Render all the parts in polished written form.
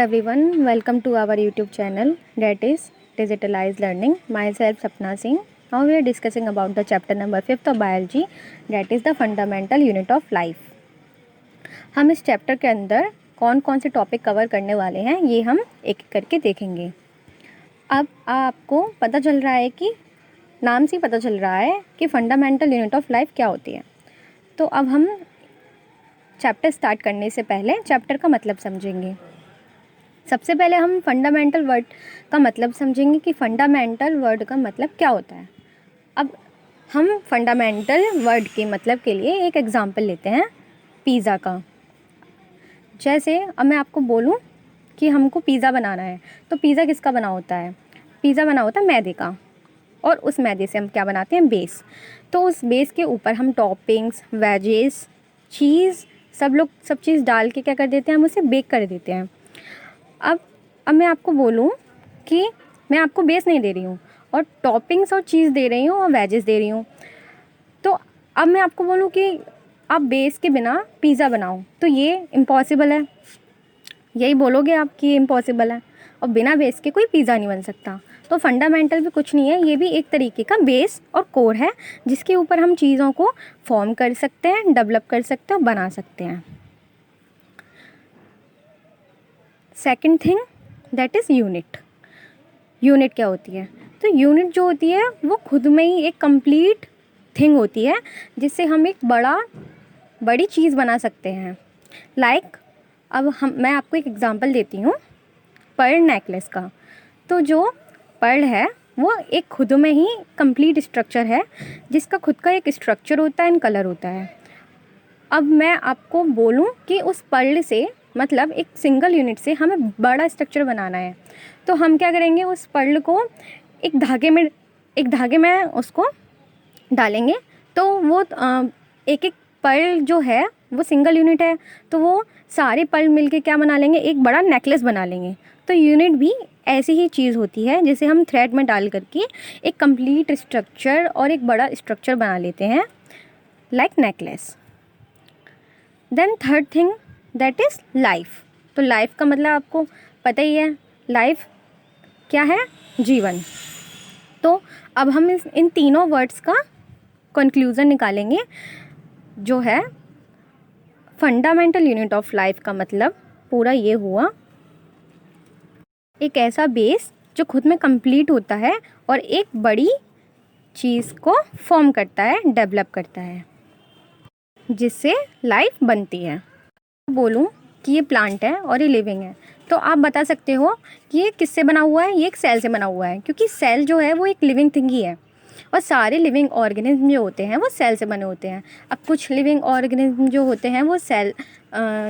everyone, welcome to our YouTube channel, that is Digitalized Learning. Myself Sapna Singh. Now we are discussing about the chapter number 5th of biology, that is the fundamental unit of life. हम इस chapter के अंदर कौन कौन से topic cover करने वाले हैं ये हम एक एक करके देखेंगे। अब आपको पता चल रहा है कि नाम से पता चल रहा है कि फंडामेंटल यूनिट ऑफ लाइफ क्या होती है। तो अब हम चैप्टर स्टार्ट करने से पहले चैप्टर का मतलब समझेंगे। सबसे पहले हम फंडामेंटल वर्ड का मतलब समझेंगे कि फंडामेंटल वर्ड का मतलब क्या होता है। अब हम फंडामेंटल वर्ड के मतलब के लिए एक एग्जांपल लेते हैं पिज़्ज़ा का। जैसे अब मैं आपको बोलूं कि हमको पिज़्ज़ा बनाना है, तो पिज़्ज़ा किसका बना होता है? पिज़्ज़ा बना होता है मैदे का, और उस मैदे से हम क्या बनाते हैं? बेस। तो उस बेस के ऊपर हम टॉपिंग्स, वेजेस, चीज़, सब चीज़ डाल के क्या कर देते हैं? हम उसे बेक कर देते हैं। अब मैं आपको बोलूं कि मैं आपको बेस नहीं दे रही हूँ और टॉपिंग्स और चीज़ दे रही हूँ और वेजेस दे रही हूँ, तो अब मैं आपको बोलूं कि आप बेस के बिना पिज़्ज़ा बनाओ, तो ये इम्पॉसिबल है। यही बोलोगे आप कि ये इम्पॉसिबल है, और बिना बेस के कोई पिज़्ज़ा नहीं बन सकता। तो फंडामेंटल भी कुछ नहीं है, ये भी एक तरीके का बेस और कोर है जिसके ऊपर हम चीज़ों को फॉर्म कर सकते हैं, डेवलप कर सकते हैं और बना सकते हैं। Second thing that is unit. Unit क्या होती है? तो यूनिट जो होती है वो खुद में ही एक कंप्लीट थिंग होती है जिससे हम एक बड़ी चीज़ बना सकते हैं। अब मैं आपको एक एग्जांपल देती हूँ पर्ल नेकलेस का। तो जो पर्ल है वो एक खुद में ही कंप्लीट स्ट्रक्चर है जिसका खुद का एक स्ट्रक्चर होता है एंड कलर होता है। अब मैं आपको बोलूं कि उस पर्ल से मतलब एक सिंगल यूनिट से हमें बड़ा स्ट्रक्चर बनाना है, तो हम क्या करेंगे? उस पर्ल को एक धागे में उसको डालेंगे, तो वो एक एक पर्ल जो है वो सिंगल यूनिट है, तो वो सारे पर्ल मिलके क्या बना लेंगे? एक बड़ा नेकलेस बना लेंगे। तो यूनिट भी ऐसी ही चीज़ होती है जिसे हम थ्रेड में डाल करके एक कंप्लीट स्ट्रक्चर और एक बड़ा स्ट्रक्चर बना लेते हैं, like necklace. Then third thing that is life. तो लाइफ का मतलब आपको पता ही है, लाइफ क्या है? जीवन। तो अब हम इन तीनों वर्ड्स का कंक्लूज़न निकालेंगे, जो है फंडामेंटल यूनिट ऑफ लाइफ का मतलब पूरा ये हुआ एक ऐसा बेस जो खुद में कंप्लीट होता है और एक बड़ी चीज़ को फॉर्म करता है, डेवलप करता है, जिससे लाइफ बनती है। बोलूं कि ये प्लांट है और ये लिविंग है, तो आप बता सकते हो कि ये किससे बना हुआ है? ये एक सेल से बना हुआ है, क्योंकि सेल जो है वो एक लिविंग थिंग ही है, और सारे लिविंग ऑर्गेनिज्म जो होते हैं वो सेल से बने होते हैं। अब कुछ लिविंग ऑर्गेनिज्म जो होते हैं वो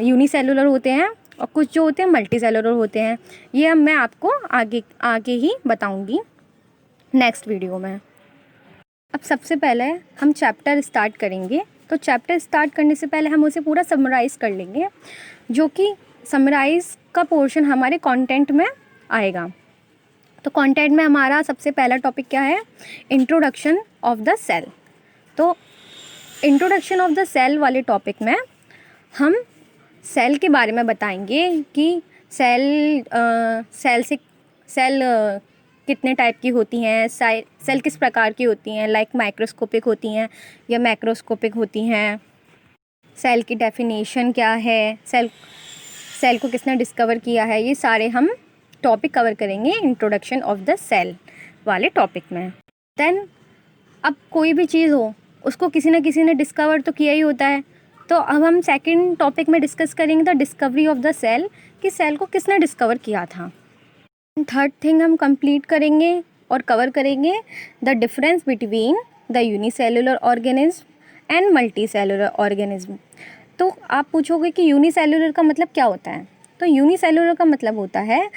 यूनिसेलुलर होते हैं, और कुछ जो होते हैं मल्टी सेलुलर होते हैं। ये अब मैं आपको आगे ही बताऊँगी नेक्स्ट वीडियो में। अब सबसे पहले हम चैप्टर स्टार्ट करेंगे, तो चैप्टर स्टार्ट करने से पहले हम उसे पूरा समराइज़ कर लेंगे, जो कि समराइज़ का पोर्शन हमारे कंटेंट में आएगा। तो कंटेंट में हमारा सबसे पहला टॉपिक क्या है? Introduction of the cell. तो इंट्रोडक्शन ऑफ द सेल वाले टॉपिक में हम सेल के बारे में बताएंगे कि सेल कितने टाइप की होती हैं, सेल किस प्रकार की होती हैं, लाइक माइक्रोस्कोपिक होती हैं या मैक्रोस्कोपिक होती हैं, सेल की डेफिनेशन क्या है, सेल को किसने डिस्कवर किया है, ये सारे हम टॉपिक कवर करेंगे इंट्रोडक्शन ऑफ द सेल वाले टॉपिक में। देन अब कोई भी चीज़ हो उसको किसी न किसी ने डिस्कवर तो किया ही होता है, तो अब हम सेकंड टॉपिक में डिस्कस करेंगे the discovery of the cell, कि सेल को किसने डिस्कवर किया था। थर्ड थिंग हम कंप्लीट करेंगे और कवर करेंगे the difference between the unicellular organism and multi cellular organism. तो आप पूछोगे कि यूनिसेलुलर का मतलब क्या होता है? तो यूनिसेलुलर का मतलब होता है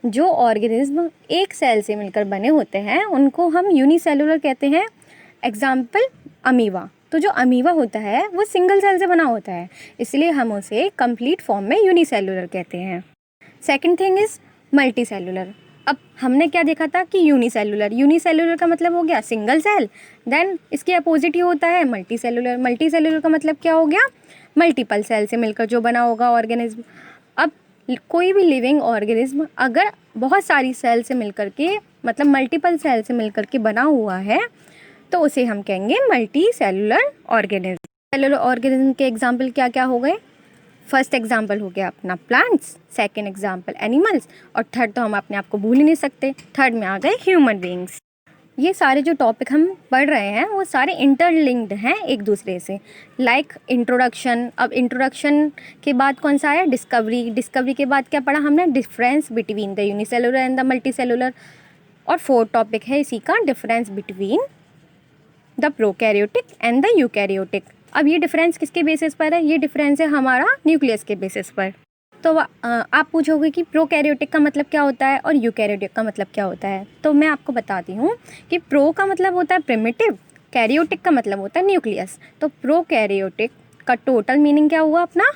जो ऑर्गेनिज्म एक सेल से मिलकर बने होते हैं उनको हम यूनिसेलुलर कहते हैं। Example amoeba. तो जो अमीबा होता है वो सिंगल सेल से बना होता है, इसलिए हम उसे कंप्लीट फॉर्म में यूनिसेलुलर कहते हैं। Second thing is multi cellular. अब हमने क्या देखा था कि यूनिसेलुलर का मतलब हो गया सिंगल सेल, देन इसके अपोजिट ही होता है मल्टी सेलुलर। मल्टी सेलुलर का मतलब क्या हो गया? मल्टीपल सेल से मिलकर जो बना होगा ऑर्गेनिज्म। अब कोई भी लिविंग ऑर्गेनिज्म अगर बहुत सारी सेल से मिलकर के मतलब मल्टीपल सेल से मिलकर के बना हुआ है तो उसे हम कहेंगे multi cellular organism. Cellular organism के एग्जाम्पल क्या क्या हो गए? फर्स्ट एग्जाम्पल हो गया अपना प्लांट्स, सेकेंड एग्जाम्पल एनिमल्स, और थर्ड तो हम अपने आप को भूल ही नहीं सकते, थर्ड में आ गए ह्यूमन बीइंग्स। ये सारे जो टॉपिक हम पढ़ रहे हैं वो सारे इंटरलिंक्ड हैं एक दूसरे से। लाइक इंट्रोडक्शन, अब इंट्रोडक्शन के बाद कौन सा आया? डिस्कवरी। डिस्कवरी के बाद क्या पढ़ा हमने? Difference between the unicellular and the multicellular. और फोर्थ टॉपिक है इसी का, difference between the prokaryotic and the eukaryotic. अब ये डिफरेंस किसके बेसिस पर है? ये डिफरेंस है हमारा न्यूक्लियस के बेसिस पर। तो आप पूछोगे कि प्रोकैरियोटिक का मतलब क्या होता है और यूकैरियोटिक का मतलब क्या होता है। तो मैं आपको बताती हूँ कि प्रो का मतलब होता है प्रिमिटिव, कैरियोटिक का मतलब होता है न्यूक्लियस। तो प्रोकैरियोटिक का टोटल मीनिंग क्या हुआ अपना?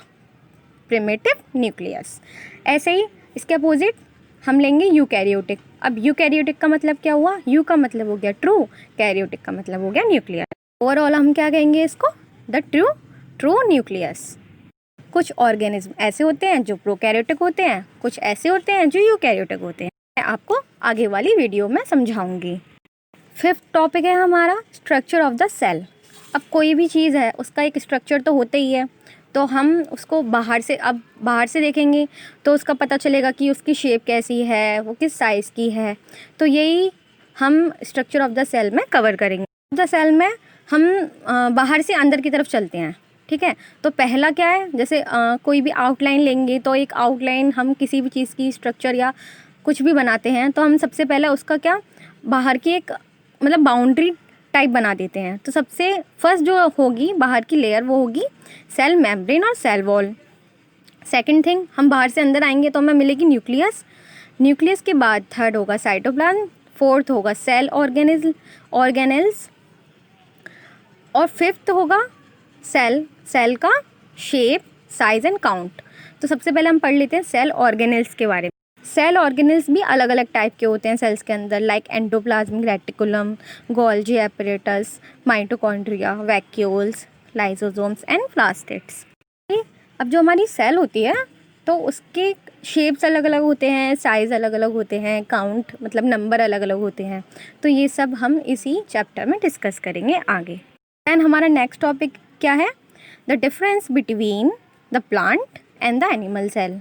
Primitive nucleus. ऐसे ही इसके अपोजिट हम लेंगे यूकैरियोटिक। अब यूकैरियोटिक का मतलब क्या हुआ? यू का मतलब हो गया ट्रू, कैरियोटिक का मतलब हो गया न्यूक्लियस। ओवरऑल हम क्या कहेंगे इसको? The true nucleus. कुछ ऑर्गेनिज्म ऐसे होते हैं जो प्रोकैरियोटिक होते हैं, कुछ ऐसे होते हैं जो यूकैरियोटिक होते हैं। मैं आपको आगे वाली वीडियो में समझाऊंगी। फिफ्थ टॉपिक है हमारा स्ट्रक्चर ऑफ द सेल। अब कोई भी चीज़ है उसका एक स्ट्रक्चर तो होता ही है, तो हम उसको बाहर से देखेंगे तो उसका पता चलेगा कि उसकी शेप कैसी है, वो किस साइज़ की है। तो यही हम स्ट्रक्चर ऑफ द सेल में कवर करेंगे। द सेल में हम बाहर से अंदर की तरफ चलते हैं, ठीक है। तो पहला क्या है, जैसे कोई भी आउटलाइन लेंगे तो एक आउटलाइन हम किसी भी चीज़ की स्ट्रक्चर या कुछ भी बनाते हैं तो हम सबसे पहले उसका क्या बाहर की एक मतलब बाउंड्री टाइप बना देते हैं। तो सबसे फर्स्ट जो होगी बाहर की लेयर वो होगी सेल मेम्ब्रेन और सेल वॉल। सेकंड थिंग, हम बाहर से अंदर आएंगे तो हमें मिलेगी न्यूक्लियस। न्यूक्लियस के बाद थर्ड होगा साइटोप्लाज्म, फोर्थ होगा सेल ऑर्गेनेल्स, और फिफ्थ होगा सेल का शेप, साइज एंड काउंट। तो सबसे पहले हम पढ़ लेते हैं सेल ऑर्गेनेल्स के बारे में। सेल ऑर्गेनेल्स भी अलग अलग टाइप के होते हैं सेल्स के अंदर, like endoplasmic reticulum, Golgi apparatus, mitochondria, vacuoles, lysosomes and plastids. अब जो हमारी सेल होती है तो उसके शेप्स अलग अलग होते हैं, साइज़ अलग अलग होते हैं, काउंट मतलब नंबर अलग अलग होते हैं। तो ये सब हम इसी चैप्टर में डिस्कस करेंगे आगे। एंड हमारा नेक्स्ट टॉपिक क्या है? The difference between the plant and the animal cell.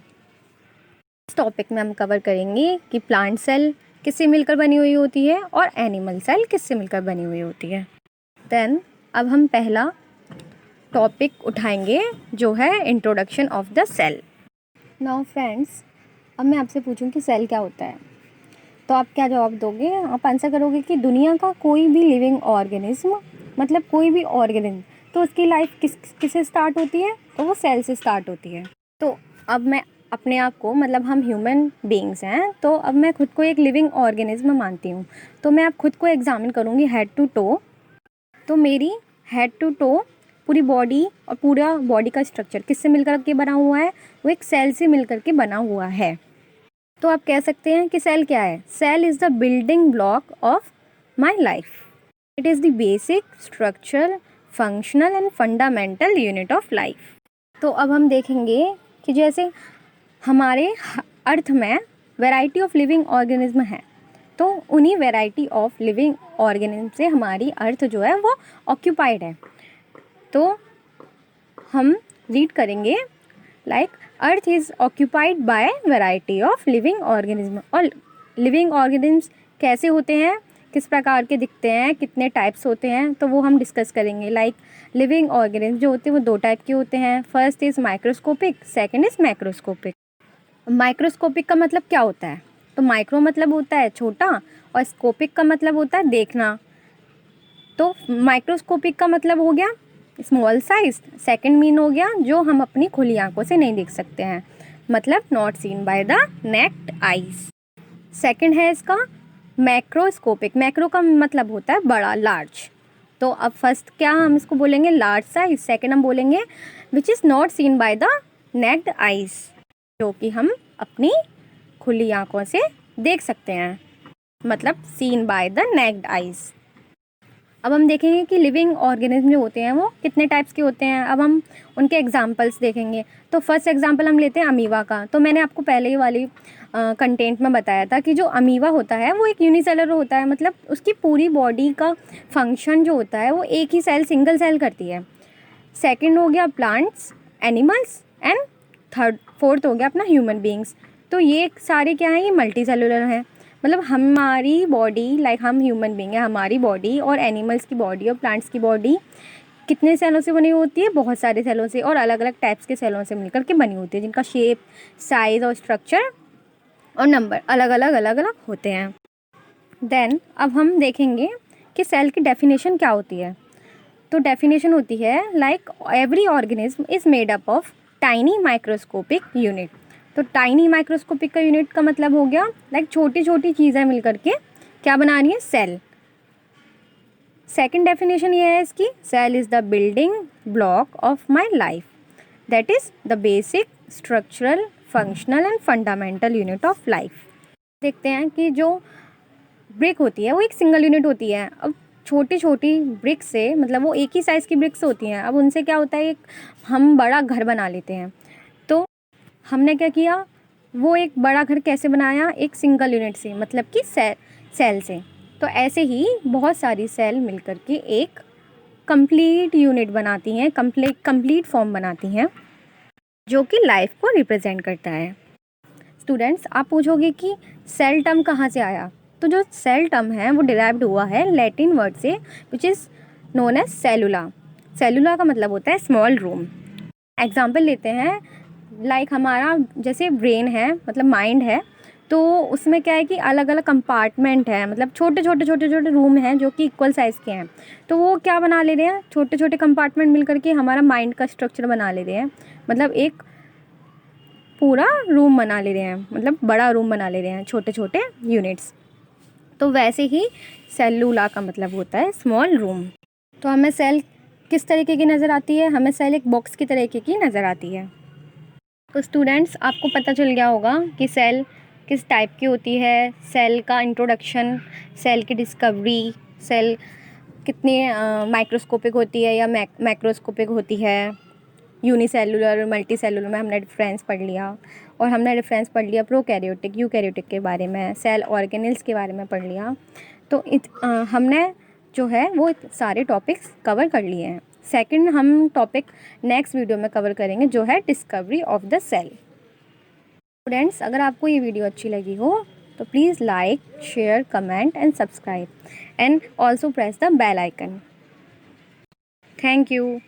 इस टॉपिक में हम कवर करेंगे कि प्लांट सेल किससे मिलकर बनी हुई होती है और एनिमल सेल किससे मिलकर बनी हुई होती है। देन अब हम पहला टॉपिक उठाएंगे जो है introduction of the cell. Now friends, अब मैं आपसे पूछूं कि सेल क्या होता है, तो आप क्या जवाब दोगे? आप आंसर करोगे कि दुनिया का कोई भी लिविंग ऑर्गेनिज्म मतलब कोई भी ऑर्गेनिज्म तो उसकी लाइफ किससे स्टार्ट होती है? तो वो सेल से स्टार्ट होती है। तो अब मैं अपने आप को मतलब हम ह्यूमन बीइंग्स हैं तो अब मैं खुद को एक लिविंग ऑर्गेनिज्म मानती हूँ। तो मैं अब खुद को एग्जामिन करूँगी हेड टू टो। तो मेरी हेड टू टो पूरी बॉडी और पूरा बॉडी का स्ट्रक्चर किससे मिलकर के बना हुआ है? वो एक सेल से मिलकर के बना हुआ है। तो आप कह सकते हैं कि सेल क्या है? Cell is the building block of my life. It is the basic structure, functional and fundamental unit of life. तो अब हम देखेंगे कि जैसे हमारे अर्थ में वैरायटी ऑफ लिविंग ऑर्गेनिज्म है, तो उन्हीं वैरायटी ऑफ लिविंग ऑर्गेनिज्म से हमारी अर्थ जो है वो ऑक्यूपाइड है। तो हम रीड करेंगे like earth is occupied by variety of living organism. और लिविंग ऑर्गेनिज्म कैसे होते हैं, किस प्रकार के दिखते हैं, कितने टाइप्स होते हैं, तो वो हम डिस्कस करेंगे। लाइक लिविंग ऑर्गेनिज्म जो होते हैं वो दो टाइप के होते हैं। First is microscopic, second is macroscopic. Microscopic का मतलब क्या होता है? तो माइक्रो मतलब होता है छोटा और स्कोपिक का मतलब होता है देखना। तो माइक्रोस्कोपिक का मतलब हो गया स्मॉल साइज, सेकंड मीन हो गया जो हम अपनी खुली आंखों से नहीं देख सकते हैं, मतलब not seen by the naked eyes. Second है इसका मैक्रोस्कोपिक। मैक्रो का मतलब होता है बड़ा, लार्ज। तो अब फर्स्ट क्या हम इसको बोलेंगे? Large size. सेकंड हम बोलेंगे which is not seen by the naked eyes, जो कि हम अपनी खुली आंखों से देख सकते हैं, मतलब seen by the naked eyes. अब हम देखेंगे कि लिविंग ऑर्गेनिज्म जो होते हैं वो कितने टाइप्स के होते हैं। अब हम उनके एग्जांपल्स देखेंगे। तो फर्स्ट एग्जांपल हम लेते हैं अमीबा का। तो मैंने आपको पहले ही वाली कंटेंट में बताया था कि जो अमीबा होता है वो एक यूनिसेलुलर होता है, मतलब उसकी पूरी बॉडी का फंक्शन जो होता है वो एक ही सेल, सिंगल सेल करती है। सेकंड हो गया प्लांट्स, एनिमल्स एंड फोर्थ हो गया अपना ह्यूमन बींग्स। तो ये सारे क्या हैं, ये मल्टी सेलुलर हैं। मतलब हमारी बॉडी, लाइक हम ह्यूमन बींग है, हमारी बॉडी और एनिमल्स की बॉडी और प्लांट्स की बॉडी कितने सेलों से बनी होती है, बहुत सारे सेलों से और अलग अलग टाइप्स के सेलों से मिलकर के बनी होती है, जिनका शेप, साइज और स्ट्रक्चर और नंबर अलग अलग होते हैं। देन अब हम देखेंगे कि सेल की डेफिनेशन क्या होती है। तो डेफिनेशन होती है like every organism is made up of tiny microscopic unit. तो टाइनी माइक्रोस्कोपिक का यूनिट का मतलब हो गया लाइक छोटी छोटी चीज़ें मिलकर के क्या बना रही है, सेल। सेकंड डेफिनेशन ये है इसकी, cell is the building block of my life, that is the basic structural functional and fundamental unit of life. देखते हैं कि जो ब्रिक होती है वो एक सिंगल यूनिट होती है। अब छोटी छोटी ब्रिक्स से, मतलब वो एक ही साइज़ की ब्रिक्स होती हैं, अब उनसे क्या होता है, एक हम बड़ा घर बना लेते हैं। तो हमने क्या किया, वो एक बड़ा घर कैसे बनाया, एक सिंगल यूनिट से, मतलब कि सेल से। तो ऐसे ही बहुत सारी सेल मिलकर के एक कंप्लीट यूनिट बनाती हैं, कंप्लीट फॉर्म बनाती हैं, जो कि लाइफ को रिप्रेजेंट करता है। स्टूडेंट्स, आप पूछोगे कि सेल टर्म कहाँ से आया। तो जो सेल टर्म है वो डिराइव्ड हुआ है लैटिन वर्ड से, विच इज़ नोन एज सेलुला। सेलुला का मतलब होता है स्मॉल रूम। एग्जाम्पल लेते हैं, लाइक हमारा जैसे ब्रेन है, मतलब माइंड है, तो उसमें क्या है कि अलग अलग कंपार्टमेंट है, मतलब छोटे छोटे रूम हैं जो कि इक्वल साइज़ के हैं। तो वो क्या बना ले रहे हैं, छोटे छोटे कंपार्टमेंट मिलकर के हमारा माइंड का स्ट्रक्चर बना ले रहे हैं, मतलब एक पूरा रूम बना ले रहे हैं, मतलब बड़ा रूम बना ले रहे हैं, छोटे छोटे यूनिट्स। तो वैसे ही सेलुला का मतलब होता है स्मॉल रूम। तो हमें सेल किस तरीके की नज़र आती है, हमें सेल एक बॉक्स की तरीके की नज़र आती है। तो स्टूडेंट्स, आपको पता चल गया होगा कि सेल किस टाइप की होती है, सेल का इंट्रोडक्शन, सेल की डिस्कवरी, सेल कितनी माइक्रोस्कोपिक होती है या मैक्रोस्कोपिक होती है, यूनिसेलुलर मल्टी सेलुलर में हमने डिफरेंस पढ़ लिया, और हमने डिफरेंस पढ़ लिया प्रोकैरियोटिक यूकैरियोटिक के बारे में, सेल ऑर्गेनेल्स के बारे में पढ़ लिया। तो हमने जो है वो सारे टॉपिक्स कवर कर लिए हैं। सेकंड हम टॉपिक नेक्स्ट वीडियो में कवर करेंगे, जो है discovery of the cell. Students, अगर आपको ये वीडियो अच्छी लगी हो तो please like, share, comment and subscribe and also press the bell icon. Thank you.